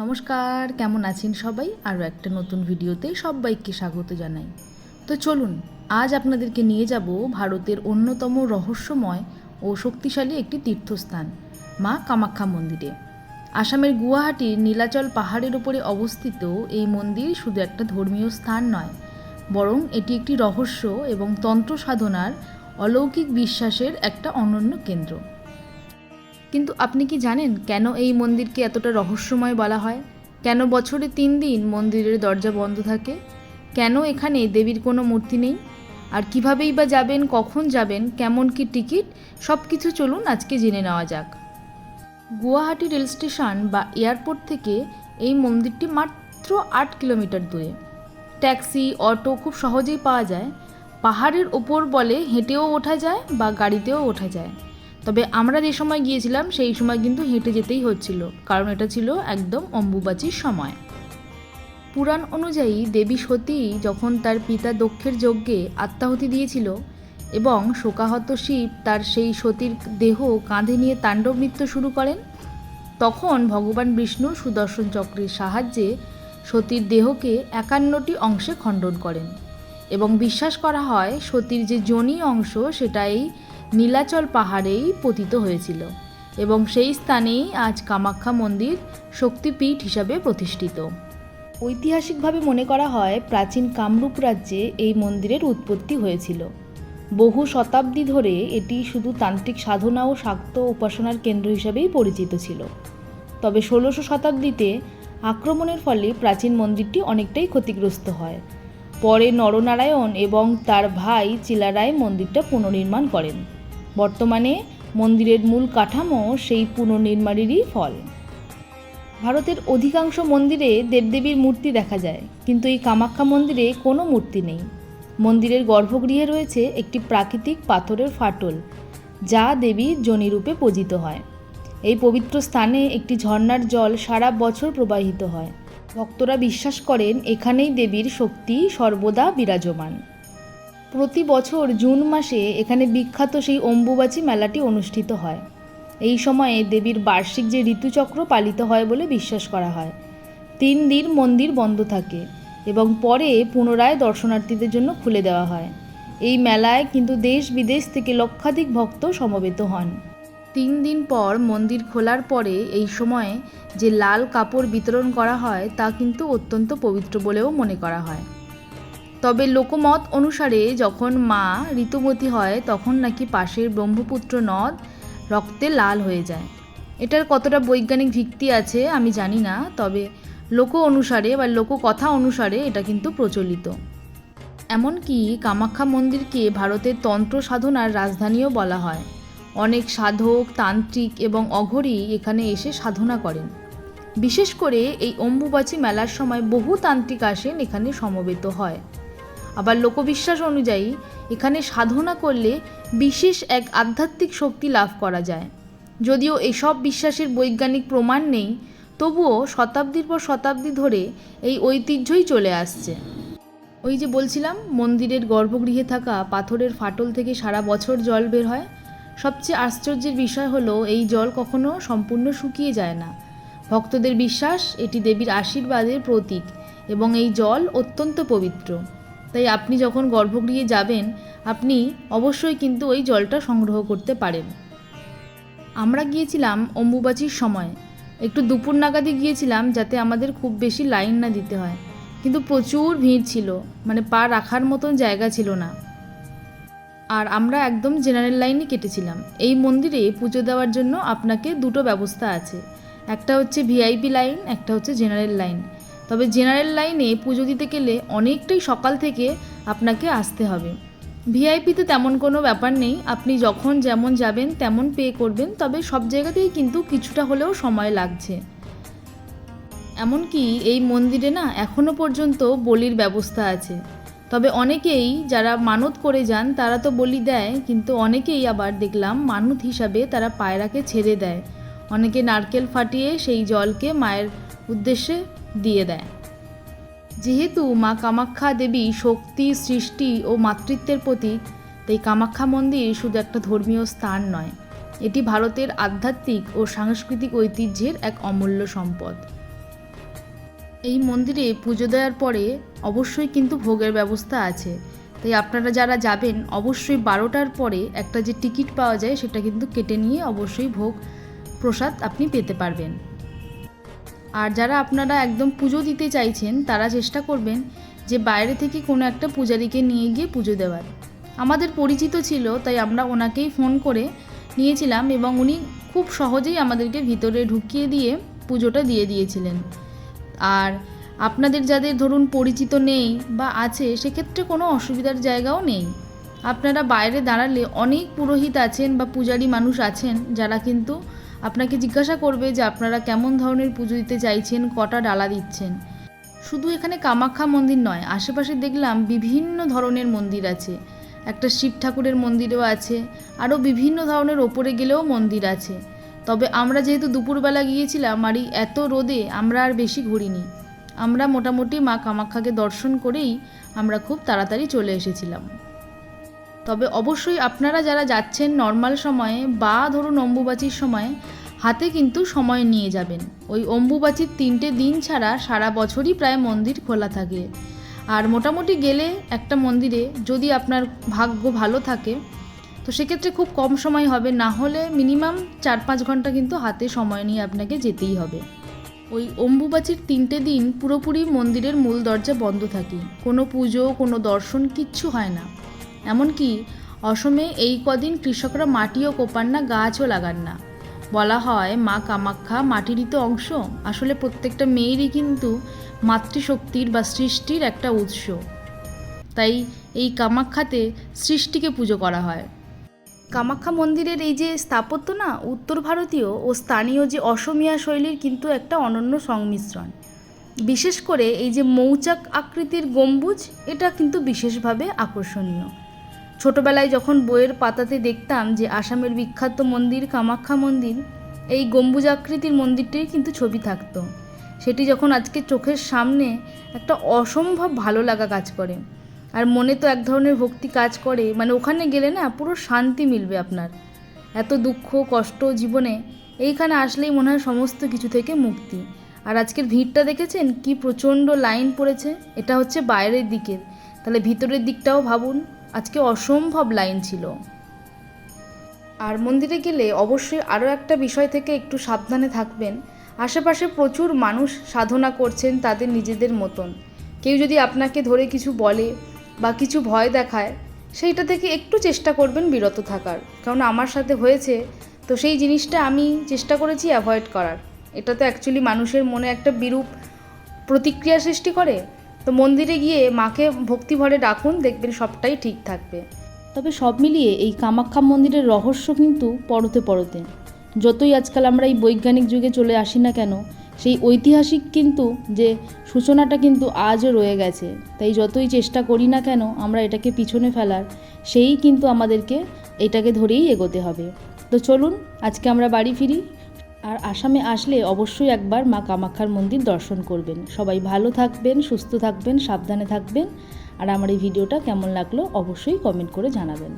নমস্কার, কেমন আছেন সবাই? আরও একটা নতুন ভিডিওতে সবাইকে স্বাগত জানাই। তো চলুন, আজ আপনাদেরকে নিয়ে যাব ভারতের অন্যতম রহস্যময় ও শক্তিশালী একটি তীর্থস্থান মা কামাখ্যা মন্দিরে। আসামের গুয়াহাটির নীলাচল পাহাড়ের উপরে অবস্থিত এই মন্দির শুধু একটা ধর্মীয় স্থান নয়, বরং এটি একটি রহস্য এবং তন্ত্র সাধনার অলৌকিক বিশ্বাসের একটা অনন্য কেন্দ্র। কিন্তু আপনি কি জানেন কেন এই মন্দিরকে এতটা রহস্যময় বলা হয়? কেন বছরে 3 দিন মন্দিরের দরজা বন্ধ থাকে? কেন এখানে দেবীর কোনো মূর্তি নেই? আর কিভাবেই বা যাবেন, কখন যাবেন, কেমন কি টিকিট, সব কিছু চলুন আজকে জেনে নেওয়া যাক। গুয়াহাটি রেল স্টেশন বা এয়ারপোর্ট থেকে এই মন্দিরটি মাত্র 8 কিলোমিটার দূরে। ট্যাক্সি, অটো খুব সহজেই পাওয়া যায়। পাহাড়ের ওপর বলে হেঁটেও ওঠা যায় বা গাড়িতেও ওঠা যায়। তবে আমরা যে সময় গিয়েছিলাম সেই সময় কিন্তু হেঁটে যেতেই হচ্ছিল, কারণ এটা ছিল একদম অম্বুবাচীর সময়। পুরাণ অনুযায়ী দেবী সতী যখন তার পিতা দক্ষের যজ্ঞে আত্মাহুতি দিয়েছিল এবং শোকাহত শিব তার সেই সতীর দেহ কাঁধে নিয়ে তাণ্ডব নৃত্য শুরু করেন, তখন ভগবান বিষ্ণু সুদর্শন চক্রের সাহায্যে সতীর দেহকে 51টি অংশে খণ্ডন করেন এবং বিশ্বাস করা হয় সতীর যে যোনি অংশ সেটা এই নীলাচল পাহাড়েই পতিত হয়েছিল এবং সেই স্থানেই আজ কামাখ্যা মন্দির শক্তিপীঠ হিসাবে প্রতিষ্ঠিত। ঐতিহাসিকভাবে মনে করা হয় প্রাচীন কামরূপ রাজ্যে এই মন্দিরের উৎপত্তি হয়েছিল। বহু শতাব্দী ধরে এটি শুধু তান্ত্রিক সাধনা ও শাক্ত উপাসনার কেন্দ্র হিসাবেই পরিচিত ছিল। তবে 16শো শতাব্দীতে আক্রমণের ফলে প্রাচীন মন্দিরটি অনেকটাই ক্ষতিগ্রস্ত হয়। পরে নরনারায়ণ এবং তার ভাই চিলারায় মন্দিরটা পুনর্নির্মাণ করেন। বর্তমানে মন্দিরের মূল কাঠামো সেই পুনর্নির্মাণেরই ফল। ভারতের অধিকাংশ মন্দিরে দেবদেবীর মূর্তি দেখা যায়, কিন্তু এই কামাখ্যা মন্দিরে কোনো মূর্তি নেই। মন্দিরের গর্ভগৃহে রয়েছে একটি প্রাকৃতিক পাথরের ফাটল, যা দেবীর যোনিরূপে পূজিত হয়। এই পবিত্র স্থানে একটি ঝর্ণার জল সারা বছর প্রবাহিত হয়। ভক্তরা বিশ্বাস করেন এখানেই দেবীর শক্তি সর্বদা বিরাজমান। প্রতি বছর জুন মাসে এখানে বিখ্যাত সেই অম্বুবাচী মেলাটি অনুষ্ঠিত হয়। এই সময়ে দেবীর বার্ষিক যে ঋতুচক্র পালিত হয় বলে বিশ্বাস করা হয়। 3 দিন মন্দির বন্ধ থাকে এবং পরে পুনরায় দর্শনার্থীদের জন্য খুলে দেওয়া হয়। এই মেলায় কিন্তু দেশ বিদেশ থেকে লক্ষাধিক ভক্ত সমবেত হন। 3 দিন পর মন্দির খোলার পরে এই সময়ে যে লাল কাপড় বিতরণ করা হয় তা কিন্তু অত্যন্ত পবিত্র বলেও মনে করা হয়। তবে লোকমত অনুসারে যখন মা ঋতুবতী হয় তখন নাকি পাশের ব্রহ্মপুত্র নদ রক্তে লাল হয়ে যায়। এটার কতটা বৈজ্ঞানিক ভিত্তি আছে আমি জানি না, তবে লোক অনুসারে বা লোককথা অনুসারে এটা কিন্তু প্রচলিত। এমনকি কামাখ্যা মন্দিরকে ভারতের তন্ত্র সাধনার রাজধানীও বলা হয়। অনেক সাধক, তান্ত্রিক এবং অঘরী এখানে এসে সাধনা করেন। বিশেষ করে এই অম্বুবাচী মেলার সময় বহু তান্ত্রিক আসেন এখানে সমবেত হয়। আবার লোকবিশ্বাস অনুযায়ী এখানে সাধনা করলে বিশেষ এক আধ্যাত্মিক শক্তি লাভ করা যায়। যদিও এসব বিশ্বাসের বৈজ্ঞানিক প্রমাণ নেই, তবুও শতাব্দীর পর শতাব্দী ধরে এই ঐতিহ্যই চলে আসছে। ওই যে বলছিলাম, মন্দিরের গর্ভগৃহে থাকা পাথরের ফাটল থেকে সারা বছর জল বের হয়। সবচেয়ে আশ্চর্যের বিষয় হলো এই জল কখনো সম্পূর্ণ শুকিয়ে যায় না। ভক্তদের বিশ্বাস এটি দেবীর আশীর্বাদের প্রতীক এবং এই জল অত্যন্ত পবিত্র। তাই আপনি যখন গর্ভগৃহে যাবেন আপনি অবশ্যই কিন্তু ওই জলটা সংগ্রহ করতে পারেন। আমরা গিয়েছিলাম অম্বুবাচীর সময়, একটু দুপুর নাগাদই গিয়েছিলাম যাতে আমাদের খুব বেশি লাইন না দিতে হয়, কিন্তু প্রচুর ভিড় ছিল, মানে পা রাখার মতন জায়গা ছিল না। আর আমরা একদম জেনারেল লাইনই কেটেছিলাম। এই মন্দিরে পুজো দেওয়ার জন্য আপনাকে দুটো ব্যবস্থা আছে, একটা হচ্ছে ভিআইপি লাইন, একটা হচ্ছে জেনারেল লাইন। তবে জেনারেল লাইনে পুজো দিতে গেলে অনেকটাই সকাল থেকে আপনাকে আসতে হবে। ভিআইপিতে তেমন কোনো ব্যাপার নেই, আপনি যখন যেমন যাবেন তেমন পে করবেন, তবে সব জায়গাতেই কিন্তু কিছুটা হলেও সময় লাগছে। এমনকি এই মন্দিরে না এখনও পর্যন্ত বলির ব্যবস্থা আছে। তবে অনেকেই যারা মানত করে যান তারা তো বলি দেয়, কিন্তু অনেকেই আবার দেখলাম মানত হিসাবে তারা পায়রাকে ছেড়ে দেয়। অনেকে নারকেল ফাটিয়ে সেই জলকে মায়ের উদ্দেশ্যে দিয়ে দেয়। যেহেতু মা কামাখ্যা দেবী শক্তি, সৃষ্টি ও মাতৃত্বের প্রতীক, তাই কামাখ্যা মন্দির শুধু একটা ধর্মীয় স্থান নয়, এটি ভারতের আধ্যাত্মিক ও সাংস্কৃতিক ঐতিহ্যের এক অমূল্য সম্পদ। এই মন্দিরে পুজো দেওয়ার পরে অবশ্যই কিন্তু ভোগের ব্যবস্থা আছে, তাই আপনারা যারা যাবেন অবশ্যই 12টার পরে একটা যে টিকিট পাওয়া যায় সেটা কিন্তু কেটে নিয়ে অবশ্যই ভোগ প্রসাদ আপনি পেতে পারবেন। আর যারা আপনারা একদম পুজো দিতে চাইছেন তারা চেষ্টা করবেন যে বাইরে থেকে কোনো একটা পূজারীকে নিয়ে গিয়ে পুজো দেওয়ার। আমাদের পরিচিত ছিল, তাই আমরা ওনাকেই ফোন করে নিয়েছিলাম এবং উনি খুব সহজেই আমাদেরকে ভিতরে ঢুকিয়ে দিয়ে পুজোটা দিয়ে দিয়েছিলেন। আর আপনাদের যাদের ধরুন পরিচিত নেই বা আছে, সেক্ষেত্রে কোনো অসুবিধার জায়গাও নেই। আপনারা বাইরে দাঁড়ালে অনেক পুরোহিত আছেন বা পূজারী মানুষ আছেন যারা কিন্তু আপনাকে জিজ্ঞাসা করবে যে আপনারা কেমন ধরনের পুজো দিতে চাইছেন, কটা ডালা দিচ্ছেন। শুধু এখানে কামাখ্যা মন্দির নয়, আশেপাশে দেখলাম বিভিন্ন ধরনের মন্দির আছে, একটা শিব ঠাকুরের মন্দিরও আছে, আরও বিভিন্ন ধরনের ওপরে গেলেও মন্দির আছে। তবে আমরা যেহেতু দুপুরবেলা গিয়েছিলাম আর এই এত রোদে আমরা আর বেশি ঘুরিনি, আমরা মোটামুটি মা কামাখ্যাকে দর্শন করেই আমরা খুব তাড়াতাড়ি চলে এসেছিলাম। তবে অবশ্যই আপনারা যারা যাচ্ছেন নর্মাল সময়ে বা ধরুন অম্বুবাচীর সময়ে হাতে কিন্তু সময় নিয়ে যাবেন। ওই অম্বুবাচীর 3টে দিন ছাড়া সারা বছরই প্রায় মন্দির খোলা থাকে। আর মোটামুটি গেলে একটা মন্দিরে যদি আপনার ভাগ্য ভালো থাকে তো সেক্ষেত্রে খুব কম সময় হবে, না হলে মিনিমাম 4-5 ঘন্টা কিন্তু হাতে সময় নিয়ে আপনাকে যেতেই হবে। ওই অম্বুবাচীর 3টে দিন পুরোপুরি মন্দিরের মূল দরজা বন্ধ থাকে, কোনো পুজো কোনো দর্শন কিচ্ছু হয় না। এমনকি অসমে এই কদিন কৃষকরা মাটিও কোপান না, গাছও লাগান না। বলা হয় মা কামাখ্যা মাটিরই তো অংশ, আসলে প্রত্যেকটা মেয়েরই কিন্তু মাতৃশক্তির বা সৃষ্টির একটা উৎস। তাই এই কামাখ্যাতে সৃষ্টিকে পুজো করা হয়। কামাখ্যা মন্দিরের এই যে স্থাপত্য না, উত্তর ভারতীয় ও স্থানীয় যে অসমীয়া শৈলীর কিন্তু একটা অনন্য সংমিশ্রণ। বিশেষ করে এই যে মৌচাক আকৃতির গম্বুজ, এটা কিন্তু বিশেষভাবে আকর্ষণীয়। ছোটবেলায় যখন বইয়ের পাতাতে দেখতাম যে আসামের বিখ্যাত মন্দির কামাখ্যা মন্দির, এই গম্বুজ আকৃতির মন্দিরটির কিন্তু ছবি থাকতো। সেটি যখন আজকে চোখের সামনে, একটা অসম্ভব ভালো লাগা কাজ করে। আর মনে তো এক ধরনের ভক্তি কাজ করে, মানে ওখানে গেলে না পুরো শান্তি মিলবে আপনার। এত দুঃখ কষ্ট জীবনে এইখানে আসলেই মনে হয় সমস্ত কিছু থেকে মুক্তি। আর আজকের ভিড়টা দেখেছেন কি প্রচণ্ড লাইন পড়েছে, এটা হচ্ছে বাইরের দিকের, তাহলে ভিতরের দিকটাও ভাবুন, আজকে অসম্ভব লাইন ছিল। আর মন্দিরে গেলে অবশ্যই আরও একটা বিষয় থেকে একটু সাবধানে থাকবেন। আশেপাশে প্রচুর মানুষ সাধনা করছেন তাদের নিজেদের মতন। কেউ যদি আপনাকে ধরে কিছু বলে বা কিছু ভয় দেখায়, সেইটা থেকে একটু চেষ্টা করবেন বিরত থাকার, কারণ আমার সাথে হয়েছে, তো সেই জিনিসটা আমি চেষ্টা করেছি অ্যাভয়েড করার। এটা তো অ্যাকচুয়ালি মানুষের মনে একটা বিরূপ প্রতিক্রিয়া সৃষ্টি করে। তো মন্দিরে গিয়ে মাকে ভক্তিভরে ডাকুন, দেখবেন সবটাই ঠিক থাকবে। তবে সব মিলিয়ে এই কামাখ্যা মন্দিরের রহস্য কিন্তু পরতে পরতে, যতই আজকাল আমরা এই বৈজ্ঞানিক যুগে চলে আসি না কেন, সেই ঐতিহাসিক কিন্তু যে সূচনাটা কিন্তু আজও রয়ে গেছে। তাই যতই চেষ্টা করি না কেন আমরা এটাকে পিছনে ফেলার, সেই কিন্তু আমাদেরকে এটাকে ধরেই এগোতে হবে। তো চলুন আজকে আমরা বাড়ি ফিরি। আর আসামে আসলে অবশ্যই একবার মা কামাখ্যার মন্দির দর্শন করবেন। সবাই ভালো থাকবেন, সুস্থ থাকবেন, সাবধানে থাকবেন। আর আমার এই ভিডিওটা কেমন লাগলো অবশ্যই কমেন্ট করে জানাবেন।